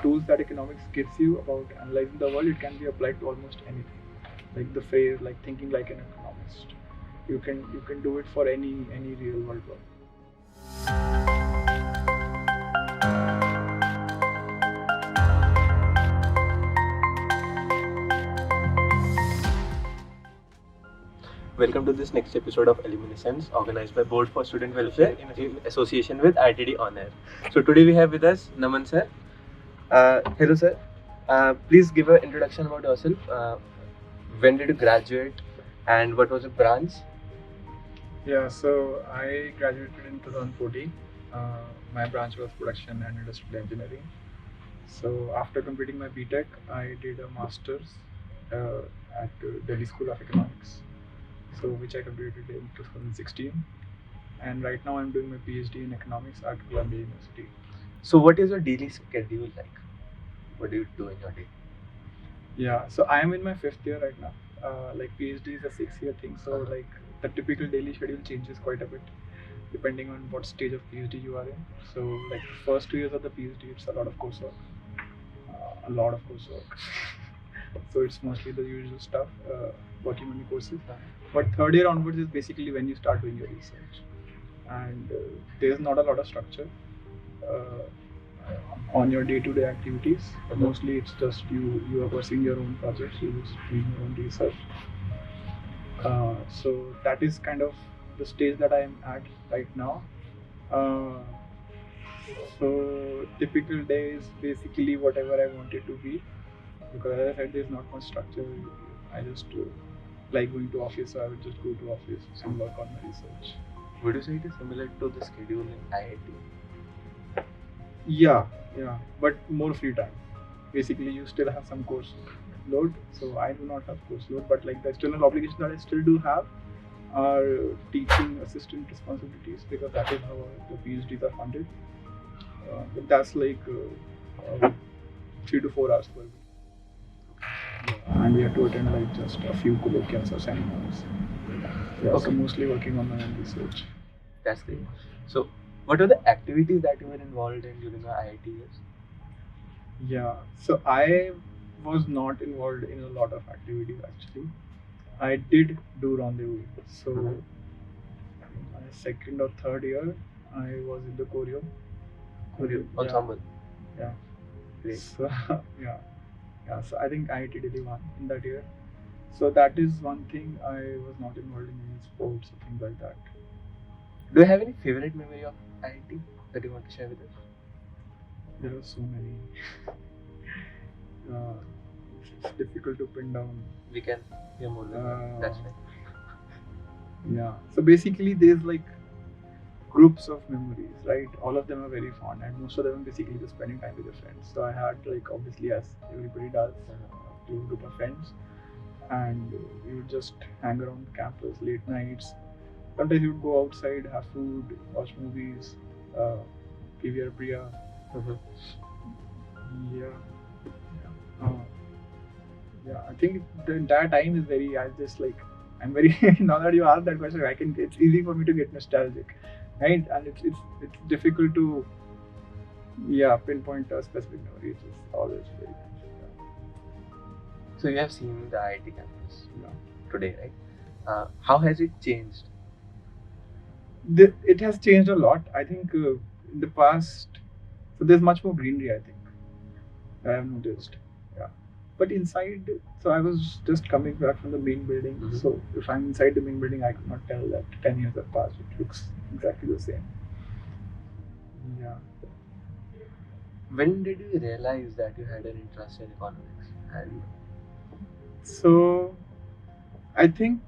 tools that economics gives you about analyzing the world, it can be applied to almost anything. Like the phrase, like thinking like an economist. You can do it for any real world problem. Welcome to this next episode of Aluminescence, organized by Board for Student Welfare in association with IITD OnAir. So today we have with us Naman sir. Hello sir. Please give an introduction about yourself. When did you graduate and what was your branch? Yeah, so I graduated in 2014. My branch was production and industrial engineering. So after completing my B.Tech, I did a master's at Delhi School of Economics, so which I completed in 2016. And right now I'm doing my PhD in economics at Columbia University. So what is your daily schedule like? What do you do in your day? Yeah, so I am in my 5th year right now. Like PhD is a 6-year thing, so like the typical daily schedule changes quite a bit depending on what stage of PhD you are in. So like first 2 years of the PhD, it's a lot of coursework. So it's mostly the usual stuff, working on the courses. But third year onwards is basically when you start doing your research, and there's not a lot of structure on your day-to-day activities. Mostly it's just you are pursuing your own projects, you're just doing your own research. So that is kind of the stage that I am at right now. So typical day is basically whatever I want it to be, because as I said, there's not much structure. I just like going to office, so I would just go to office and work on my research. Would you say it is similar to the schedule in IIT? Yeah, but more free time. Basically, you still have some course load, so I do not have course load, but like the external obligations that I still do have are teaching assistant responsibilities, because that is how the PhDs are funded. But that's like 3 to 4 hours per week. And we have to attend like just a few colloquiums or seminars. Yeah, okay. So mostly working on my own research. That's great. So what are the activities that you were involved in during your IIT years? Yeah, so I was not involved in a lot of activities actually. I did do rendezvous. So in my 2nd or 3rd year, I was in the choreo ensemble. Yeah. Great. So so I think IIT Delhi won in that year. So that is one thing. I was not involved in any sports or things like that. Do you have any favorite memory of IIT that you want to share with us? There are so many. It's difficult to pin down. We can hear more than that. That's right. Yeah. So basically, there's like groups of memories, right? All of them are very fond, and most of them are basically just spending time with your friends. So I had like, obviously, as everybody does, a group of friends, and we would just hang around the campus late nights. Sometimes you would go outside, have food, watch movies, PVR Priya. I think the entire time is very. I'm very. Now that you asked that question, it's easy for me to get nostalgic, right? And it's difficult to pinpoint a specific memory. It's just always very nice. Yeah. So you have seen the IIT campus today, right? How has it changed? It has changed a lot. I think in the past, so there's much more greenery. I think I have noticed. Yeah, but inside, so I was just coming back from the main building. Mm-hmm. So if I'm inside the main building, I could not tell that 10 years have passed. It looks exactly the same. Yeah. When did you realize that you had an interest in economics? And so, I think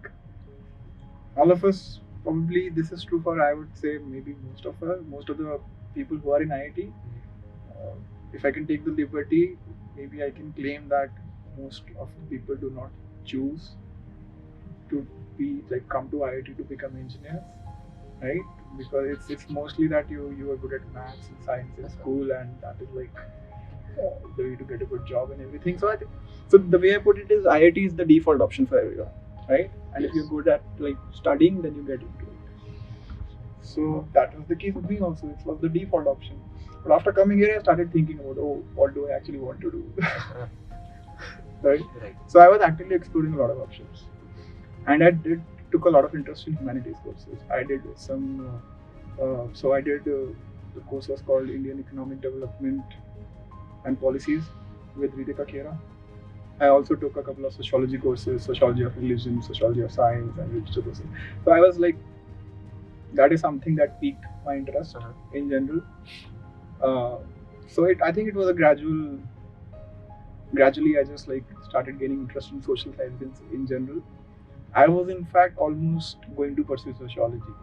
all of us, probably this is true for, I would say, maybe most of the people who are in IIT. If I can take the liberty, maybe I can claim that most of the people do not choose to come to IIT to become engineers, right? Because it's mostly that you are good at maths and science in school, and that is like the way to get a good job and everything. So the way I put it is, IIT is the default option for everyone, right? And if you're good at like studying, then you get into it. So that was the case with me also. It was the default option. But after coming here, I started thinking about, oh, what do I actually want to do? Right? Right. So I was actively exploring a lot of options, and I took a lot of interest in humanities courses. I did some. So I did the course was called Indian Economic Development and Policies with Ritika Khera. I also took a couple of sociology courses, sociology of religion, sociology of science, and literature courses. So I was like, that is something that piqued my interest in general. So I think it was a gradually I just like started gaining interest in social sciences in general. I was in fact almost going to pursue sociology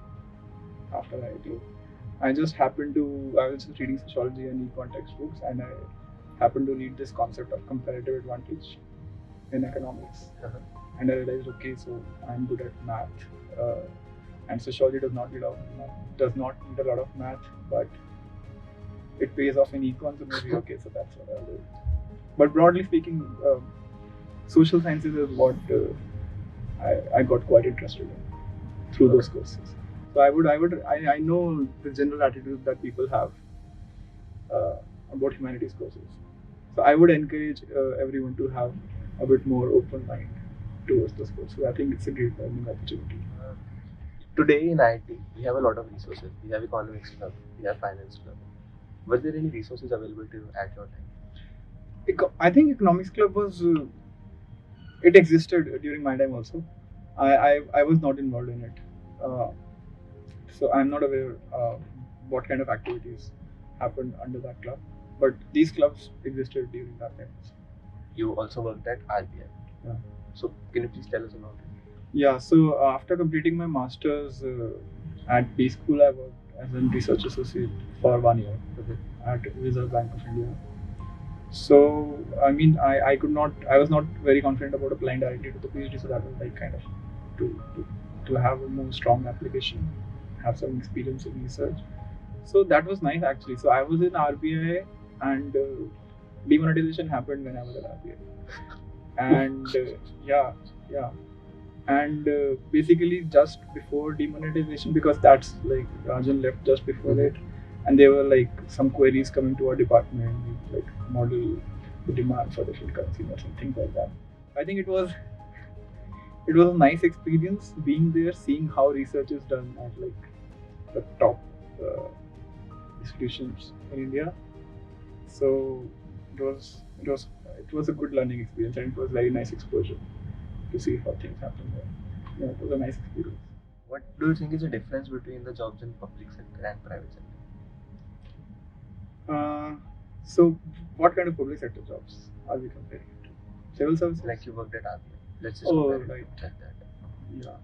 after IIT. I was just reading sociology and econ textbooks, and I happened to read this concept of comparative advantage in economics. And I realized, okay, so I'm good at math, and sociology does not need a lot of math, but it pays off in econ, so maybe okay, so that's what I'll do. But broadly speaking, social sciences is what I got quite interested in through those courses. So I know the general attitude that people have about humanities courses. So I would encourage everyone to have a bit more open mind towards those courses. I think it's a great learning opportunity. Today in IIT, we have a lot of resources. We have economics club, we have finance club. Were there any resources available to you at your time? I think economics club was it existed during my time also. I was not involved in it, so I'm not aware what kind of activities happened under that club. But these clubs existed during that time. You also worked at RBI. Yeah. So can you please tell us about it? Yeah. So after completing my masters at B School, I worked as a research associate for 1 year at Reserve Bank of India. So I mean, I was not very confident about applying directly to the PhD. So that was like kind of to have a more strong application, have some experience in research. So that was nice actually. So I was in RBI, and demonetization happened when I was at RBI. And yeah. And basically just before demonetization, because that's like Rajan left just before it, and there were like some queries coming to our department, like model the demand for different currencies or something like that. I think it was a nice experience being there, seeing how research is done at like the top institutions in India. So it was a good learning experience, and it was very nice exposure to see how things happen there. Yeah, it was a nice experience. What do you think is the difference between the jobs in public sector and private sector? So what kind of public sector jobs are we comparing it to? Civil services? Like you worked at RBI. Let's just compare it like that. Yeah.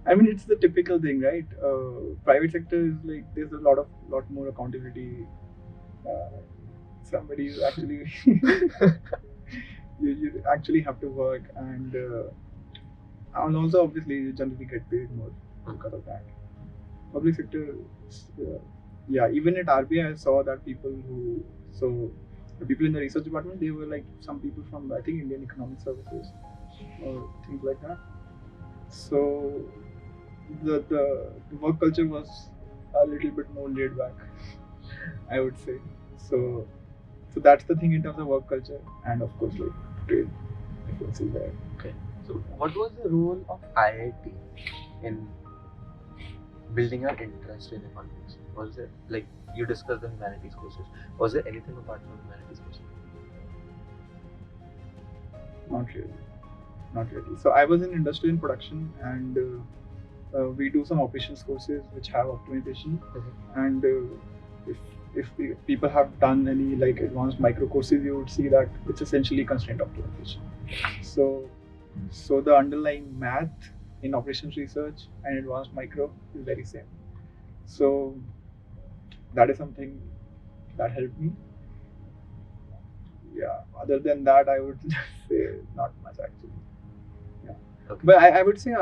I mean, it's the typical thing, right? Private sector is like there's a lot more accountability. Somebody is actually you actually have to work, and also obviously you generally get paid more because of that. Public sector, yeah. Even at RBI, I saw that the people in the research department, they were like some people from I think Indian Economic Services or things like that. So the work culture was a little bit more laid back, I would say. So that's the thing in terms of work culture, and of course like trade difference is there. Okay. So what was the role of IIT in building your interest in economics? Was there, like you discussed the humanities courses, was there anything apart from humanities courses? Not really. So I was in industry and production, and we do some operations courses which have optimization. And if people have done any like advanced micro courses, you would see that it's essentially constraint optimization. So the underlying math in operations research and advanced micro is very same. So that is something that helped me. Yeah. Other than that, I would say not much actually. Yeah. Okay. But I would say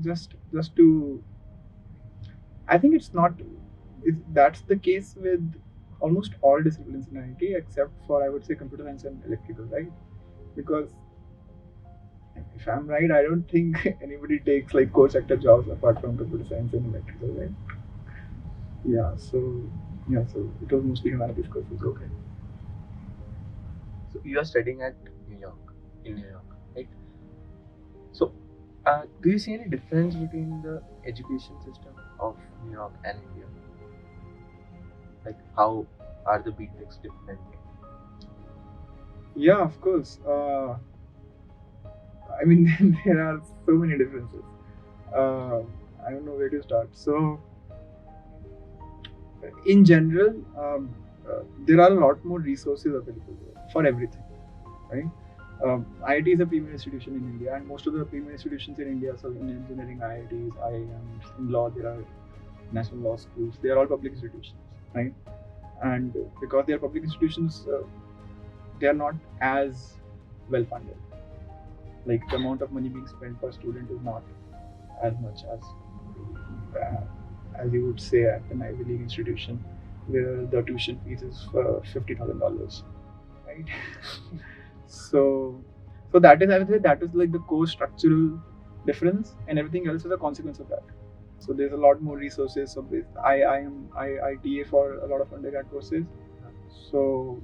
just to. I think it's not. That's the case with almost all disciplines in IIT except for I would say computer science and electrical, right? Because if I'm right, I don't think anybody takes like core sector jobs apart from computer science and electrical, right? Yeah. So Yeah, so it was mostly humanities courses. Okay. So you are studying at New York, in New York, right? So, do you see any difference between the education system of New York and India? Like, how are the B.Techs different? Yeah, of course. I mean, there are so many differences. Uh, I don't know where to start. So, in general, there are a lot more resources available there for everything, right? IIT is a premier institution in India, and most of the premier institutions in India, so in engineering, IITs, IIMs, in law, there are national law schools. They are all public institutions, right? And because they are public institutions, they are not as well funded. Like the amount of money being spent per student is not as much uh, as you would say at an Ivy League institution, where the tuition fees is $50,000, right? so, so that is, I would say, that is like the core structural difference, and everything else is a consequence of that. So there's a lot more resources. So I TA for a lot of undergrad courses. So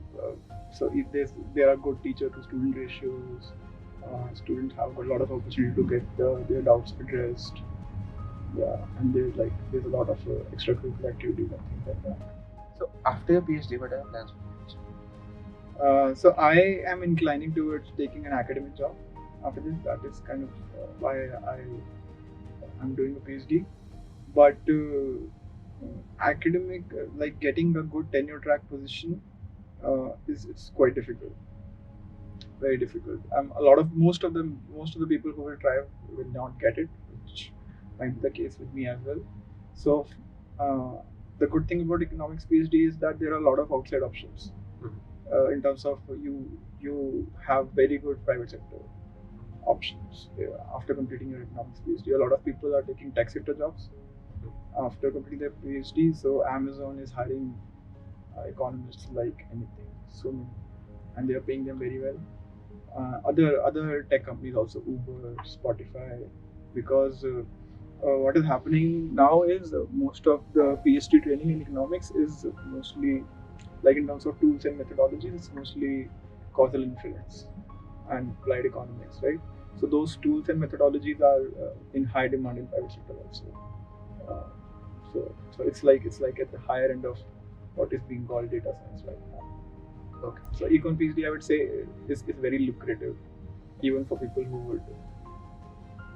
if there are good teacher to student ratios. Students have a lot of opportunity to get their doubts addressed. Yeah, and there's a lot of extracurricular activities and things like that. So, after your PhD, what are your plans for PhD? So I am inclining towards taking an academic job after this. That is kind of why I'm doing a PhD. But academic, like getting a good tenure track position, is it's quite difficult, very difficult. A lot of most of the people who will try will not get it, which might be the case with me as well. So uh, the good thing about economics PhD is that there are a lot of outside options. In terms of you have very good private sector options after completing your economics PhD. A lot of people are taking tech sector jobs after completing their PhD. So Amazon is hiring economists like anything, so many, and they are paying them very well. Other tech companies also, Uber, Spotify, because what is happening now is most of the PhD training in economics is mostly, like in terms of tools and methodologies, it's mostly causal inference and applied economics, right? So those tools and methodologies are in high demand in private sector also. Uh, so it's like at the higher end of what is being called data science right now. Okay. So econ PhD, I would say, is very lucrative, even for people who would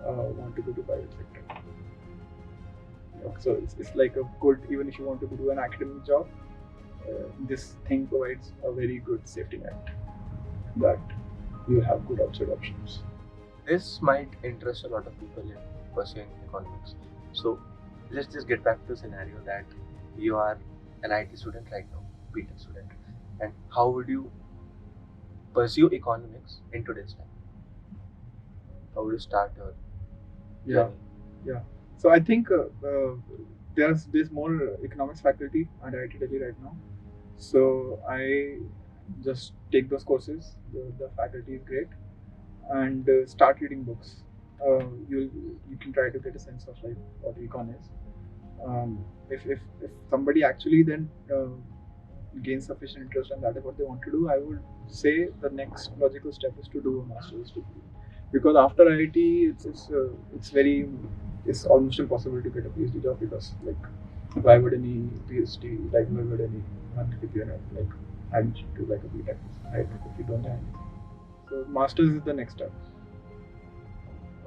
want to go to private sector. Yeah, so it's like a good, even if you want to do an academic job, this thing provides a very good safety net that you have good outside options. This might interest a lot of people in pursuing economics. So, let's just get back to the scenario that you are an IT student right now, B.Tech student, and how would you pursue economics in today's time? How would you start your journey? Yeah. So I think there's more economics faculty at IIT Delhi right now. So I just take those courses. The faculty is great, and start reading books. You can try to get a sense of like what econ is. If somebody actually then gains sufficient interest and that is what they want to do, I would say the next logical step is to do a master's degree, because after IIT it's almost impossible to get a PhD job, because like why would any PhD, like why would anyone give you like admission to like a B.Tech, right, if you don't have anything. So masters is the next step.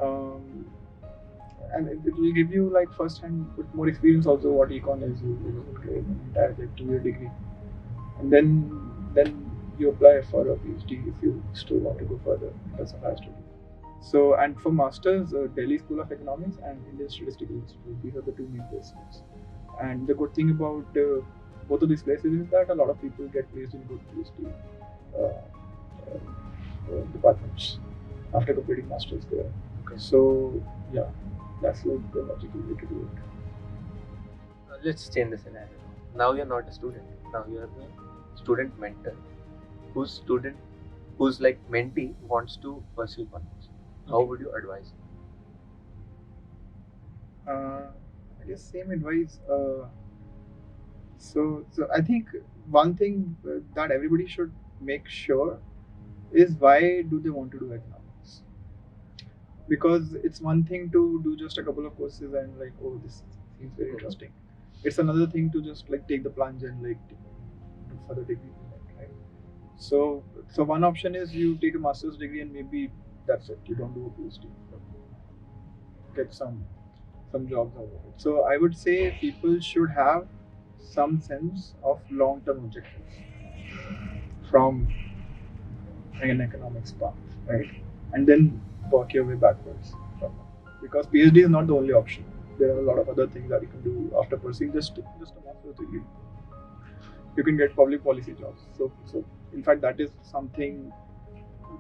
Um, and it will give you like first hand with more experience also what econ is. You will get an entire like 2 year degree, and then you apply for a PhD if you still want to go further in terms of higher study. So, and for masters, Delhi School of Economics and Indian Statistical Institute, these are the two main places. And the good thing about both of these places is that a lot of people get placed in good PhD uh, departments after completing masters there. Okay. So yeah, that's like the logical way to do it. Let's change the scenario. Now you're not a student. Now you're a student mentor whose like mentee wants to pursue economics. How would you advise? I guess same advice. So I think one thing that everybody should make sure is why do they want to do economics? Because it's one thing to do just a couple of courses and like, oh, this seems very interesting. It's another thing to just like take the plunge and like do further degree in it, right? So one option is you take a master's degree and maybe that's it. You don't do a PhD. Get some jobs out of it. So I would say people should have some sense of long-term objectives from an economics path, right? And then work your way backwards from that. Because PhD is not the only option. There are a lot of other things that you can do after pursuing just a master's degree. You can get public policy jobs. So in fact, that is something.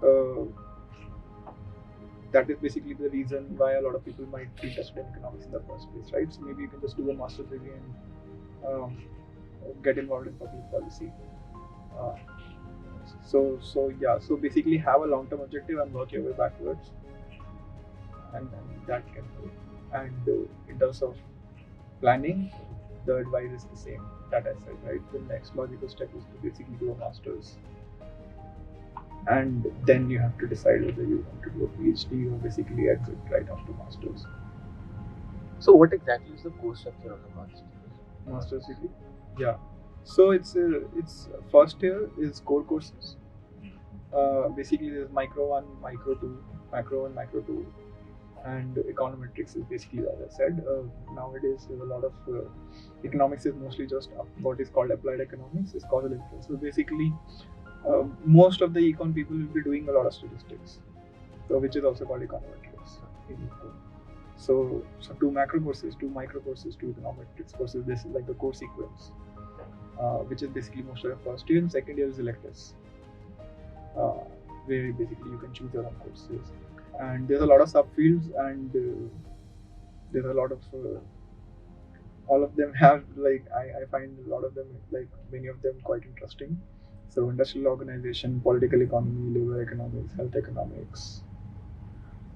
Uh, that is basically the reason why a lot of people might be interested in economics in the first place, right? So maybe you can just do a master's degree and get involved in public policy. Uh, so basically have a long-term objective and work your way backwards, and that can help. And in terms of planning, the advice is the same that I said, right? The next logical step is to basically do a master's, and then you have to decide whether you want to do a PhD or basically exit right after masters. So what exactly is the course structure of the Master's degree? Yeah. So it's first year is core courses. Basically, there's micro 1, micro 2, macro 1, macro 2, and econometrics is basically what I said. Nowadays, there's a lot of economics is mostly just what is called applied economics. It's called inference. So basically, most of the econ people will be doing a lot of statistics, so which is also called econometrics in econ. So two macro courses, two micro courses, two econometrics courses. This is like the core sequence, which is basically most of the first year, and second year is electives, where basically you can choose your own courses. And there's a lot of subfields, and there's a lot of all of them have like I find a lot of them like many of them quite interesting. So industrial organization, political economy, labor economics, health economics,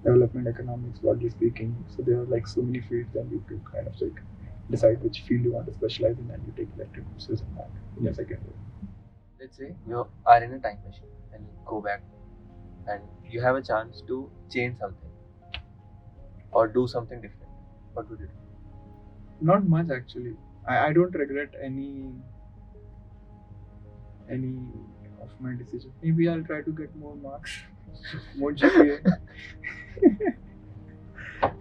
development economics, broadly speaking. So there are like so many fields, and you can kind of like decide which field you want to specialize in, and you take elective courses in that in your second year. Let's say you are in a time machine and you go back and you have a chance to change something or do something different. What would you do? Not much actually. I don't regret any of my decisions. Maybe I'll try to get more marks, more GPA.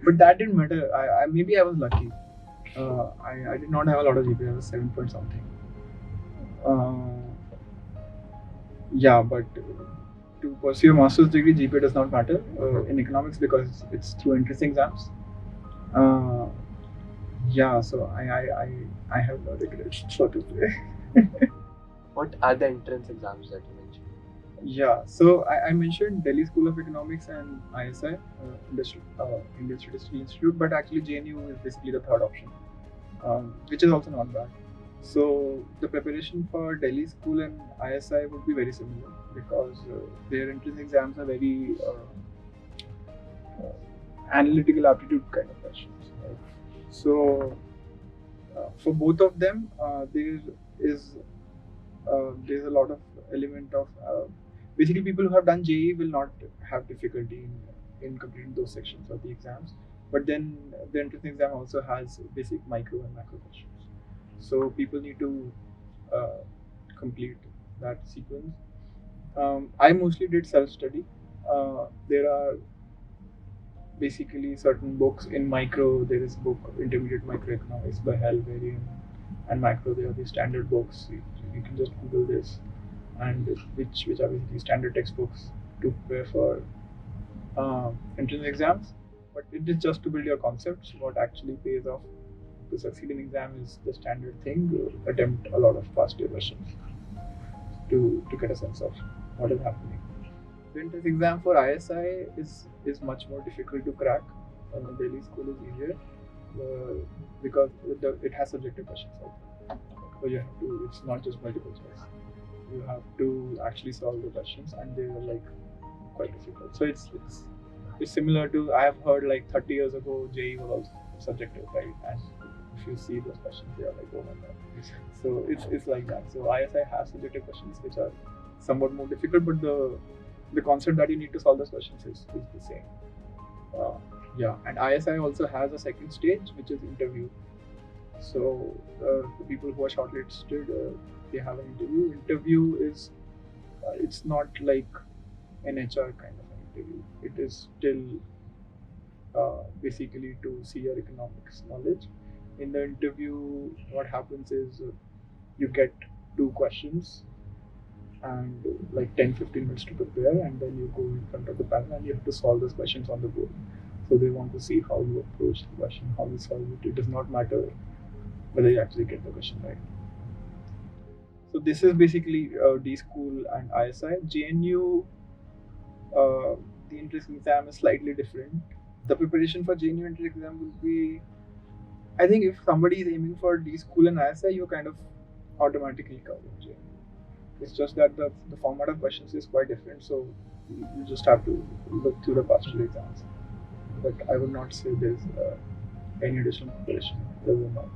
But that didn't matter. Maybe I was lucky. I did not have a lot of GPA. I was 7 point something. Yeah, but to pursue a master's degree, GPA does not matter in economics because it's through entrance exams. Yeah, so I have no regrets, so to say. What are the entrance exams that you mentioned? Yeah, so I mentioned Delhi School of Economics and ISI, Indian Statistical Institute, but actually JNU is basically the third option, which is also not bad. So the preparation for Delhi School and ISI would be very similar because their entrance exams are very analytical aptitude kind of questions. Right? So for both of them, there's a lot of element of basically people who have done JE will not have difficulty in completing those sections of the exams. But then the entrance exam also has basic micro and macro questions. So people need to complete that sequence. I mostly did self-study. There are basically certain books in micro. There is a book Intermediate Microeconomics by Hal Varian, and macro there are the standard books. You can just Google this, and which are basically standard textbooks to prepare for entrance exams. But it is just to build your concepts. What actually pays off to succeed in exam is the standard thing. Attempt a lot of past year questions to get a sense of what is happening. The entrance exam for ISI is much more difficult to crack. Delhi school is easier because it has subjective questions. So you have to. It's not just multiple choice. You have to actually solve the questions, and they are like quite difficult. So it's similar to I have heard like 30 years ago JE was also subjective, right? And if you see those questions, they are like, oh my god. So it's like that. So ISI has subjective questions which are somewhat more difficult, but the concept that you need to solve those questions is the same. Uh, yeah, and ISI also has a second stage, which is interview. So the people who are shortlisted, they have an interview. Interview is it's not like an HR kind of an interview. It is still basically to see your economics knowledge. In the interview, what happens is you get two questions and like 10-15 minutes to prepare, and then you go in front of the panel and you have to solve those questions on the board. So they want to see how you approach the question, how you solve it. It does not matter whether you actually get the question right. So this is basically D School and ISI. JNU, the entrance exam is slightly different. The preparation for JNU entrance exam will be, I think if somebody is aiming for D School and ISI, you kind of automatically cover JNU. It's just that the format of questions is quite different, so you just have to look through the past two exams. But I would not say there's any additional preparation. There will not.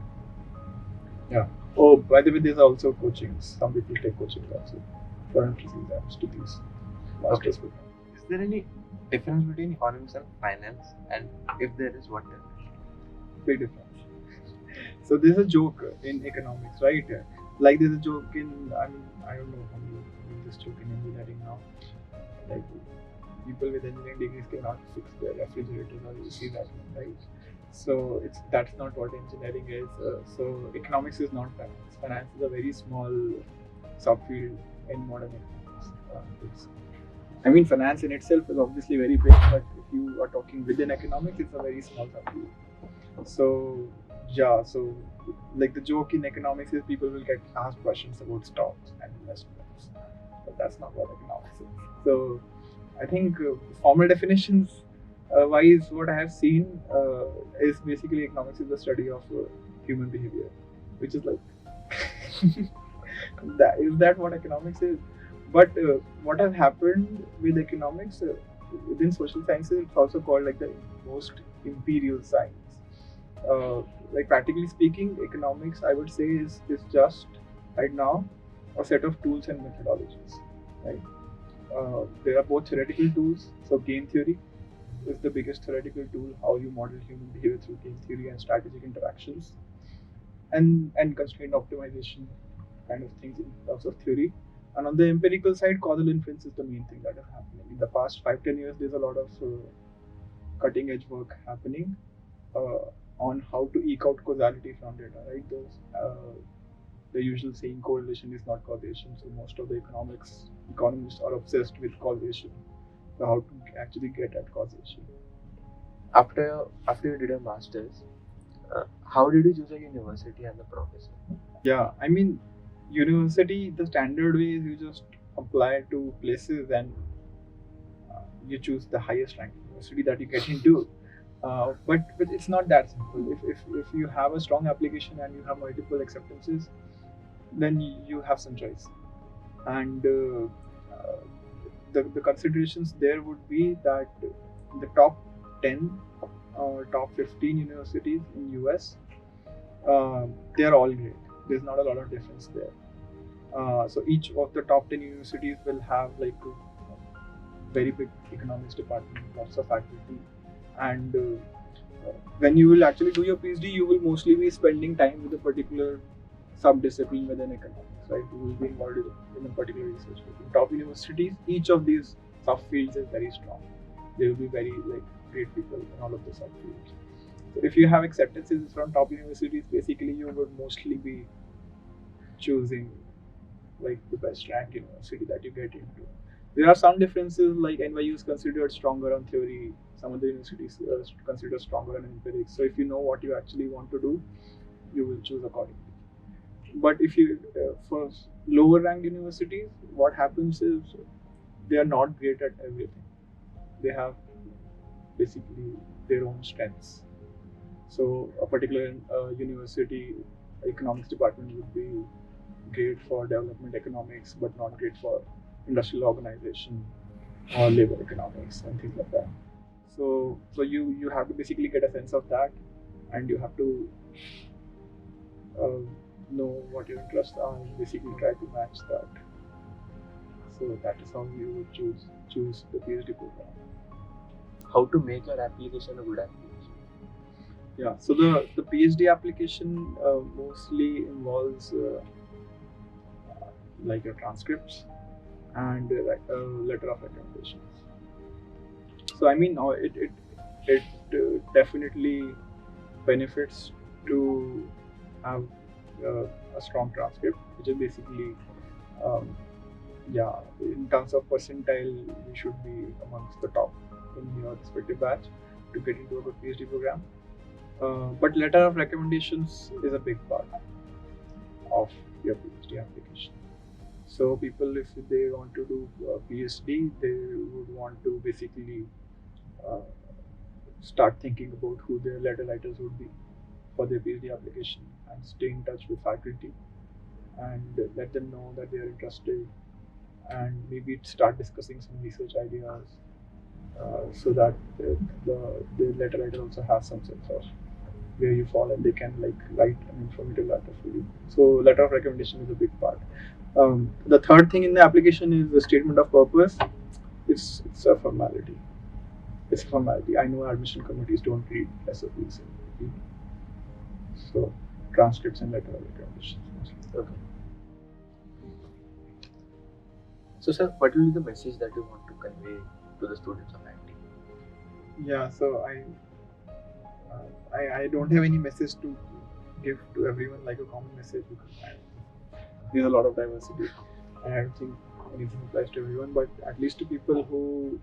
Yeah. Oh, by the way, there's also coaching. Some people take coaching also for entrance exams to these master's programs. Is there any difference between economics and finance? And if there is, what is it? Big difference. So there's a joke in economics, right? Like there's a joke in, I don't know how you do this joke in engineering now. Like people with engineering degrees cannot fix their refrigerators, or you see that, right? So that's not what engineering is. So economics is not finance. Finance is a very small subfield in modern economics. Finance in itself is obviously very big, but if you are talking within economics, it's a very small subfield. So yeah, so like the joke in economics is people will get asked questions about stocks and investments, but that's not what economics is. So I think formal definitions wise, what I have seen is basically economics is the study of human behavior, which is like that what economics is. But what has happened with economics within social sciences, it's also called like the most imperial science. Like practically speaking, economics I would say is just right now a set of tools and methodologies. Right? There are both theoretical tools. So game theory is the biggest theoretical tool, how you model human behavior through game theory and strategic interactions, and constraint optimization kind of things in terms of theory. And on the empirical side, causal inference is the main thing that is happening. In the past 5-10 years, there's a lot of cutting edge work happening on how to eke out causality from data, right? The usual saying correlation is not causation. So most of the economists are obsessed with causation. So how to actually get at causation. After you did a master's, how did you choose a university and the professor? Yeah, university, the standard way is you just apply to places and you choose the highest ranked university that you get into. But it's not that simple. If you have a strong application and you have multiple acceptances, then you have some choice. And the considerations there would be that the top 10 or top 15 universities in US, they are all great. There's not a lot of difference there. So each of the top 10 universities will have like a very big economics department, lots of faculty, and when you will actually do your PhD, you will mostly be spending time with a particular sub-discipline within economics, right? You will be involved in a particular research group. In top universities, each of these subfields is very strong. There will be very great people in all of the subfields. So if you have acceptances from top universities, basically you would mostly be choosing like the best ranked university that you get into. There are some differences, like NYU is considered stronger on theory, some of the universities are considered stronger on empirics. So if you know what you actually want to do, you will choose accordingly. But if you, for lower ranked universities, what happens is they are not great at everything. They have basically their own strengths. So a particular university economics department would be great for development economics, but not great for industrial organization or labor economics and things like that. So you have to basically get a sense of that, and you have to know what your interests are, and basically try to match that. So that is how you would choose the PhD program. How to make your application a good application? Yeah, so the PhD application mostly involves like your transcripts and letter of recommendations. So I mean, it definitely benefits to have a strong transcript, which is basically um, yeah, in terms of percentile, we should be amongst the top in your respective batch to get into a good PhD program. But letter of recommendations is a big part of your PhD application. So people, if they want to do a PhD, they would want to basically uh, start thinking about who their letter writers would be for their PhD application and stay in touch with faculty and let them know that they are interested and maybe start discussing some research ideas so that the letter writer also has some sense of where you fall and they can like write an informative letter for you. So letter of recommendation is a big part. The third thing in the application is the statement of purpose. It's a formality. It's a formality. I know admission committees don't read SOPs, so transcripts and letter of recommendations mostly. Okay. So, sir, what will be the message that you want to convey to the students of IIT? Yeah, so I don't have any message to give to everyone like a common message because there's a lot of diversity and I don't think anything applies to everyone, but at least to people who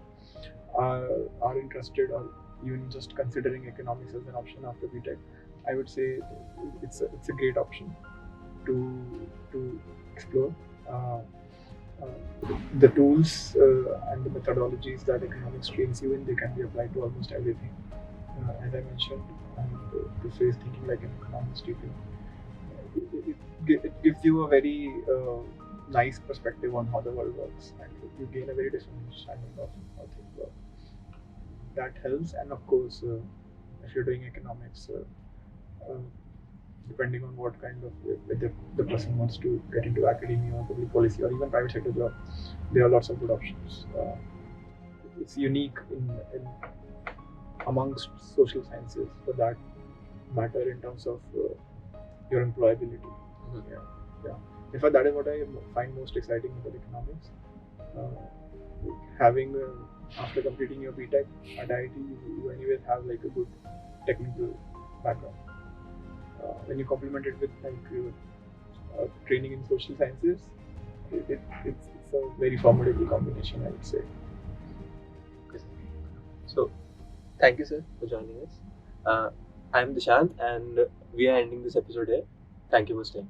are interested or even just considering economics as an option after B.Tech, I would say it's a great option to explore. Uh, the tools and the methodologies that economics trains you in, they can be applied to almost everything. As I mentioned, and to phrase thinking like an economist, you can, it gives you a very nice perspective on how the world works, and you gain a very different understanding of how things work. That helps, and of course, if you're doing economics, depending on what kind of whether the person wants to get into academia or public policy or even private sector job, there are lots of good options. It's unique in amongst social sciences for that matter in terms of your employability. Mm-hmm. Yeah. In fact, that is what I find most exciting about economics. Having after completing your B.Tech at IIT, you anyways have like a good technical background. When you complement it with like training in social sciences, it's a very formidable combination, I would say. Okay, sir. So, thank you, sir, for joining us. I'm Dishant, and we are ending this episode here. Thank you for staying.